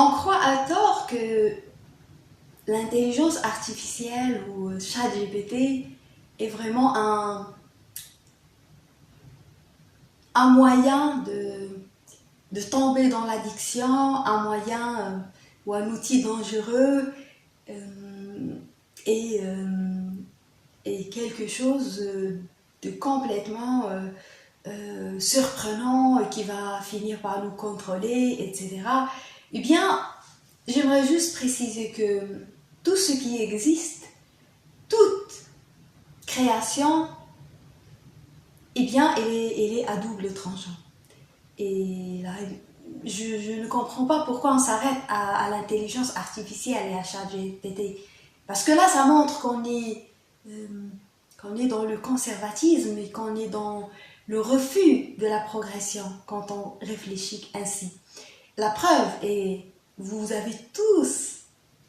On croit à tort que l'intelligence artificielle ou ChatGPT est vraiment un moyen de tomber dans l'addiction, un moyen ou un outil dangereux et, et quelque chose de complètement surprenant qui va finir par nous contrôler, etc. Eh bien, j'aimerais juste préciser que tout ce qui existe, toute création, eh bien, elle est à double tranchant. Et là, je ne comprends pas pourquoi on s'arrête à l'intelligence artificielle et à ChatGPT. Parce que là, ça montre qu'on est dans le conservatisme et qu'on est dans le refus de la progression quand on réfléchit ainsi. La preuve est, vous avez tous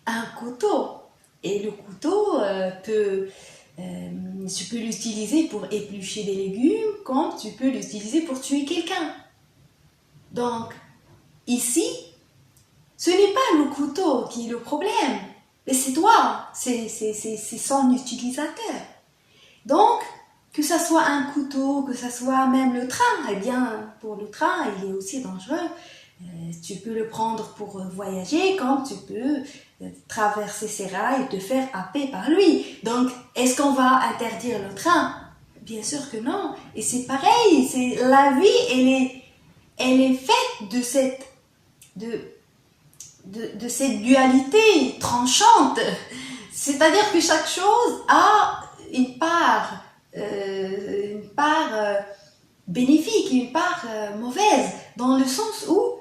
un couteau. Et le couteau tu peux l'utiliser pour éplucher des légumes, comme tu peux l'utiliser pour tuer quelqu'un. Donc, ici, ce n'est pas le couteau qui est le problème, mais c'est toi, c'est son utilisateur. Donc, que ça soit un couteau, que ça soit même le train, eh bien, pour le train, il est aussi dangereux. Tu peux le prendre pour voyager, comme tu peux traverser ses rails et te faire happer par lui. Donc, est-ce qu'on va interdire le train? Bien sûr que non. Et c'est pareil, la vie, elle est faite de cette dualité tranchante. C'est-à-dire que chaque chose a une part bénéfique, une part mauvaise, dans le sens où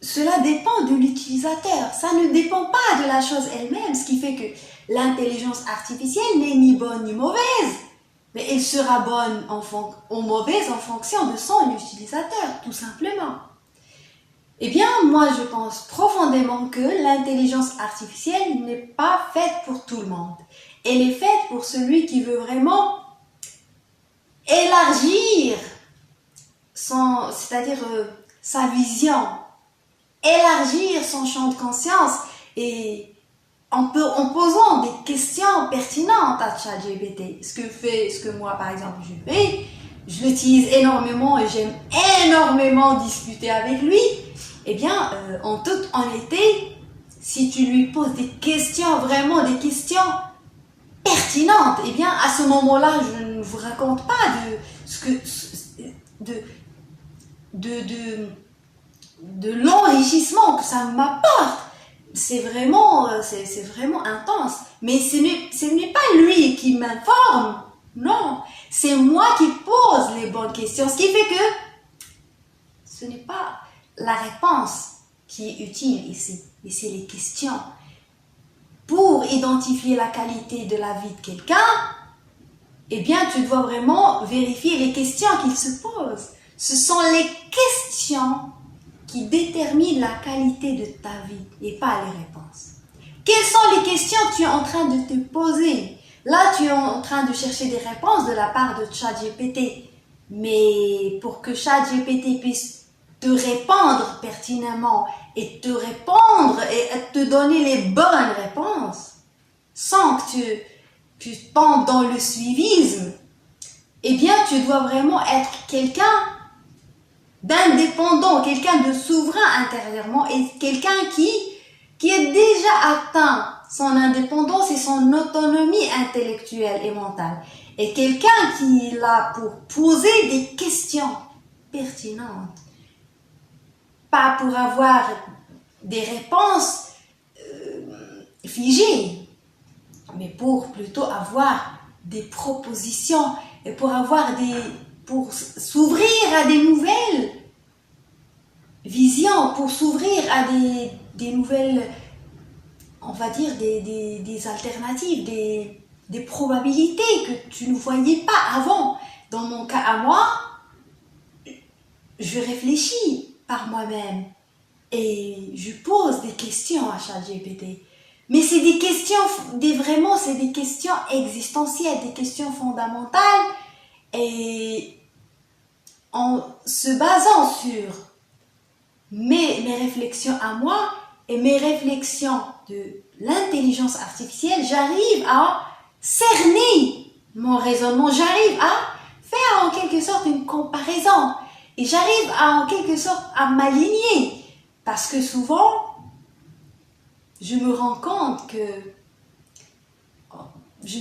cela dépend de l'utilisateur. Ça ne dépend pas de la chose elle-même, ce qui fait que l'intelligence artificielle n'est ni bonne ni mauvaise, mais elle sera bonne ou mauvaise en fonction de son utilisateur, tout simplement. Eh bien, moi, je pense profondément que l'intelligence artificielle n'est pas faite pour tout le monde. Elle est faite pour celui qui veut vraiment élargir c'est-à-dire sa vision, élargir son champ de conscience et en posant des questions pertinentes à ChatGPT. Ce que moi, par exemple, je fais, je l'utilise énormément et j'aime énormément discuter avec lui. Eh bien, en toute honnêteté, si tu lui poses des questions, vraiment des questions pertinentes, eh bien, à ce moment-là, je ne vous raconte pas de l'enrichissement que ça m'apporte. C'est vraiment intense. Mais ce n'est pas lui qui m'informe. Non, c'est moi qui pose les bonnes questions. Ce qui fait que ce n'est pas la réponse qui est utile ici, mais c'est les questions. Pour identifier la qualité de la vie de quelqu'un, eh bien, tu dois vraiment vérifier les questions qu'il se pose. Ce sont les questions qui déterminent la qualité de ta vie et pas les réponses. Quelles sont les questions que tu es en train de te poser? Là, tu es en train de chercher des réponses de la part de ChatGPT. Mais pour que ChatGPT puisse te répondre pertinemment et te répondre et te donner les bonnes réponses sans que tu tombes dans le suivisme, eh bien, tu dois vraiment être quelqu'un d'indépendant, quelqu'un de souverain intérieurement et quelqu'un qui a déjà atteint son indépendance et son autonomie intellectuelle et mentale. Et quelqu'un qui est là pour poser des questions pertinentes. Pas pour avoir des réponses figées, mais pour plutôt avoir des propositions et pour s'ouvrir à des nouvelles visions, pour s'ouvrir à des nouvelles, on va dire, des alternatives, des probabilités que tu ne voyais pas avant. Dans mon cas à moi, je réfléchis par moi-même et je pose des questions à ChatGPT. Mais c'est des questions, c'est des questions existentielles, des questions fondamentales et en se basant sur mes réflexions à moi, et mes réflexions de l'intelligence artificielle, j'arrive à cerner mon raisonnement, j'arrive à faire en quelque sorte une comparaison et j'arrive à en quelque sorte à m'aligner parce que souvent je me rends compte que je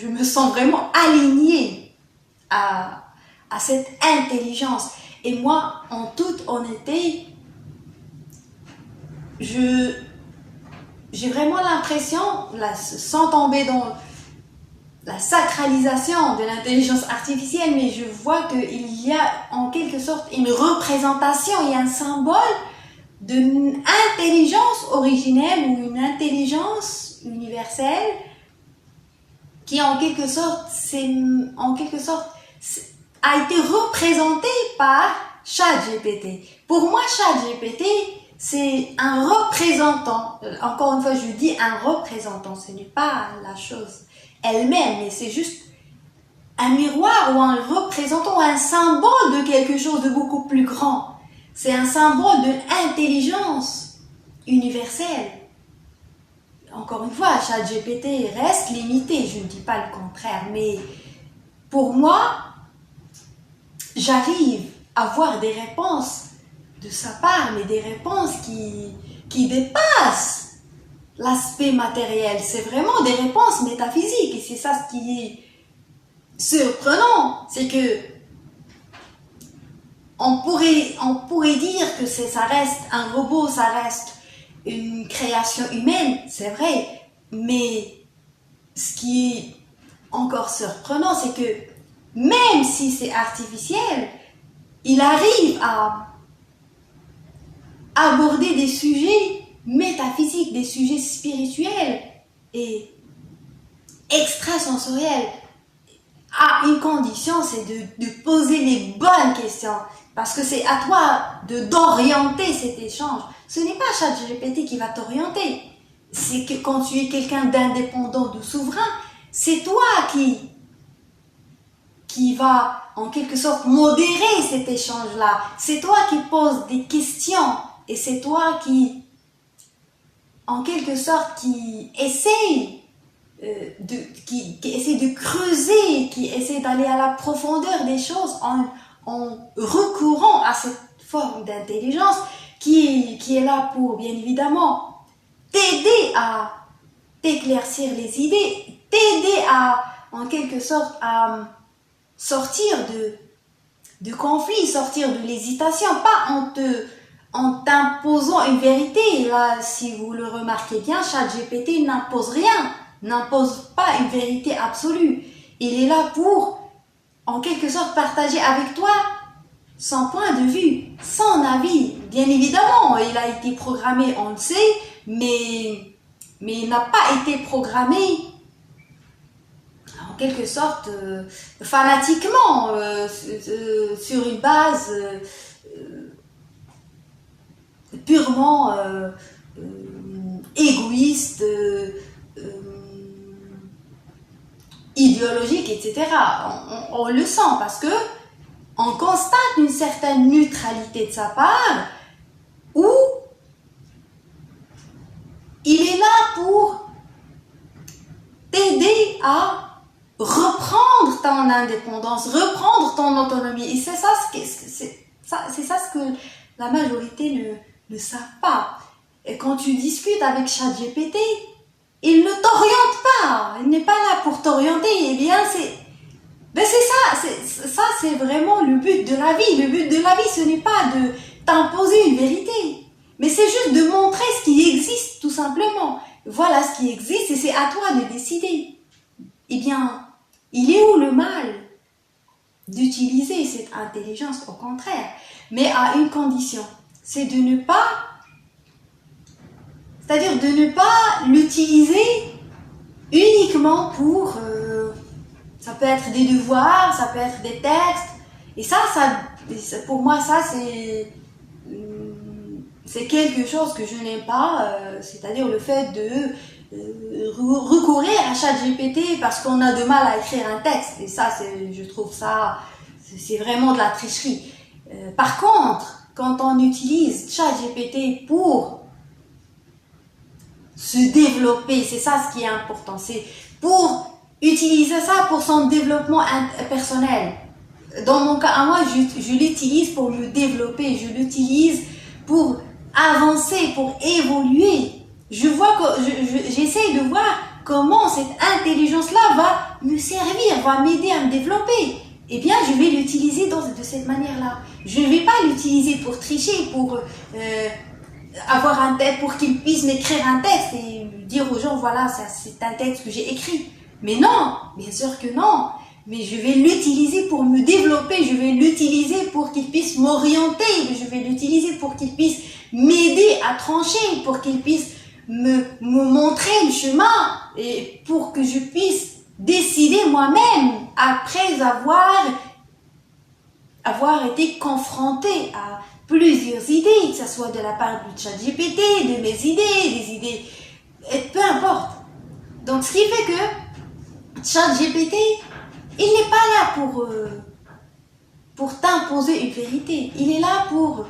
me sens vraiment alignée à cette intelligence. Et moi, en toute honnêteté, j'ai vraiment l'impression, sans tomber dans la sacralisation de l'intelligence artificielle, mais je vois qu'il y a en quelque sorte une représentation et un symbole d'une intelligence originelle ou une intelligence universelle qui en quelque sorte a été représentée par ChatGPT. Pour moi, ChatGPT, c'est un représentant. Encore une fois, je dis un représentant. Ce n'est pas la chose elle-même, mais c'est juste un miroir ou un représentant, un symbole de quelque chose de beaucoup plus grand. C'est un symbole de l'intelligence universelle. Encore une fois, ChatGPT reste limité, je ne dis pas le contraire, mais pour moi, j'arrive à avoir des réponses de sa part, mais des réponses qui dépassent l'aspect matériel. C'est vraiment des réponses métaphysiques, et c'est ça ce qui est surprenant, c'est que on pourrait dire que ça reste un robot, ça reste une création humaine, c'est vrai, mais ce qui est encore surprenant, c'est que même si c'est artificiel, il arrive à aborder des sujets métaphysiques, des sujets spirituels et extrasensoriels, à une condition, c'est de poser les bonnes questions. Parce que c'est à toi d'orienter cet échange. Ce n'est pas ChatGPT qui va t'orienter. C'est que quand tu es quelqu'un d'indépendant, de souverain, c'est toi qui va en quelque sorte modérer cet échange-là. C'est toi qui poses des questions et c'est toi qui, en quelque sorte, qui essaye de creuser, qui essaie d'aller à la profondeur des choses en recourant à cette forme d'intelligence qui est là pour, bien évidemment, t'aider à t'éclaircir les idées, t'aider à, en quelque sorte, à sortir de conflits, sortir de l'hésitation, pas en t'imposant une vérité. Là, si vous le remarquez bien, ChatGPT n'impose rien, n'impose pas une vérité absolue. Il est là pour, en quelque sorte, partager avec toi son point de vue, son avis. Bien évidemment, il a été programmé, on le sait, mais il n'a pas été programmé en quelque sorte fanatiquement, sur une base purement égoïste, idéologique, etc. On le sent parce que on constate une certaine neutralité de sa part où il est là pour t'aider à reprendre ton indépendance, reprendre ton autonomie. Et c'est ça ce que la majorité ne savent pas. Et quand tu discutes avec ChatGPT, il ne t'oriente pas. Il n'est pas là pour t'orienter. Eh bien, c'est vraiment le but de la vie. Le but de la vie, ce n'est pas de t'imposer une vérité, mais c'est juste de montrer ce qui existe, tout simplement. Voilà ce qui existe et c'est à toi de décider. Eh bien, il est où le mal d'utiliser cette intelligence? Au contraire, mais à une condition, c'est de ne pas l'utiliser uniquement pour ça peut être des devoirs, ça peut être des textes, et ça pour moi c'est quelque chose que je n'aime pas, c'est-à-dire le fait de recourir à ChatGPT parce qu'on a de mal à écrire un texte, et ça je trouve ça c'est vraiment de la tricherie. Par contre, quand on utilise ChatGPT pour se développer, c'est ça ce qui est important, c'est pour utiliser ça pour son développement personnel. Dans mon cas à moi, je l'utilise pour me développer, je l'utilise pour avancer, pour évoluer. Je vois que j'essaie de voir comment cette intelligence-là va me servir, va m'aider à me développer. Eh bien, je vais l'utiliser de cette manière-là. Je ne vais pas l'utiliser pour tricher, pour avoir un texte, pour qu'il puisse m'écrire un texte et dire aux gens, voilà, c'est un texte que j'ai écrit. Mais non, bien sûr que non. Mais je vais l'utiliser pour me développer, je vais l'utiliser pour qu'il puisse m'orienter, je vais l'utiliser pour qu'il puisse m'aider à trancher, pour qu'il puisse me montrer le chemin et pour que je puisse décider moi-même après avoir été confrontée à plusieurs idées, que ce soit de la part du ChatGPT, de mes idées, des idées, et peu importe. Donc ce qui fait que ChatGPT, il n'est pas là pour t'imposer une vérité. Il est là pour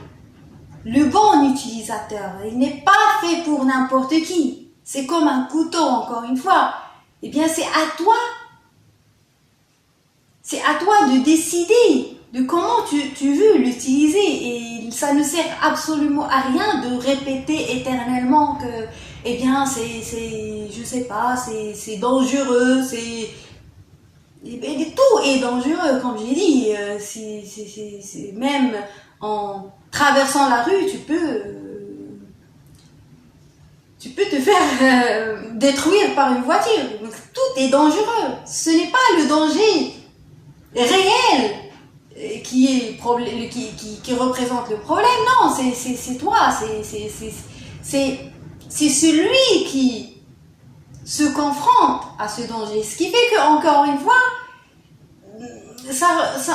le bon utilisateur. Il n'est pas fait pour n'importe qui. C'est comme un couteau, encore une fois. Eh bien, c'est à toi de décider de comment tu veux l'utiliser. Et ça ne sert absolument à rien de répéter éternellement que, eh bien, je sais pas, c'est dangereux, et tout est dangereux, comme j'ai dit. C'est même en traversant la rue, tu peux te faire détruire par une voiture. Donc, tout est dangereux. Ce n'est pas le danger réel qui représente le problème. Non, c'est toi. C'est celui qui se confronte à ce danger. Ce qui fait que, encore une fois, ça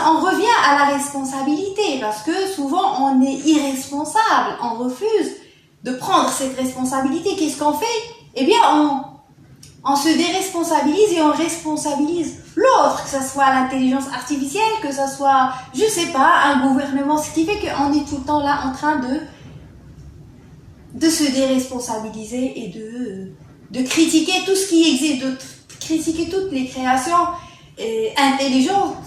en revient à la responsabilité, parce que souvent on est irresponsable, on refuse de prendre cette responsabilité. Qu'est-ce qu'on fait? Eh bien, on se déresponsabilise et on responsabilise l'autre, que ce soit l'intelligence artificielle, que ce soit, je sais pas, un gouvernement. Ce qui fait qu'on est tout le temps là en train de se déresponsabiliser et de critiquer tout ce qui existe, de critiquer toutes les créations intelligentes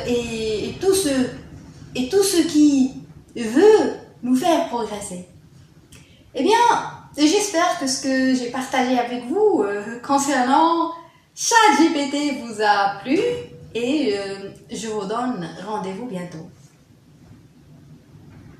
et tout ce qui veut nous faire progresser. Eh bien, j'espère que ce que j'ai partagé avec vous concernant ChatGPT vous a plu et je vous donne rendez-vous bientôt.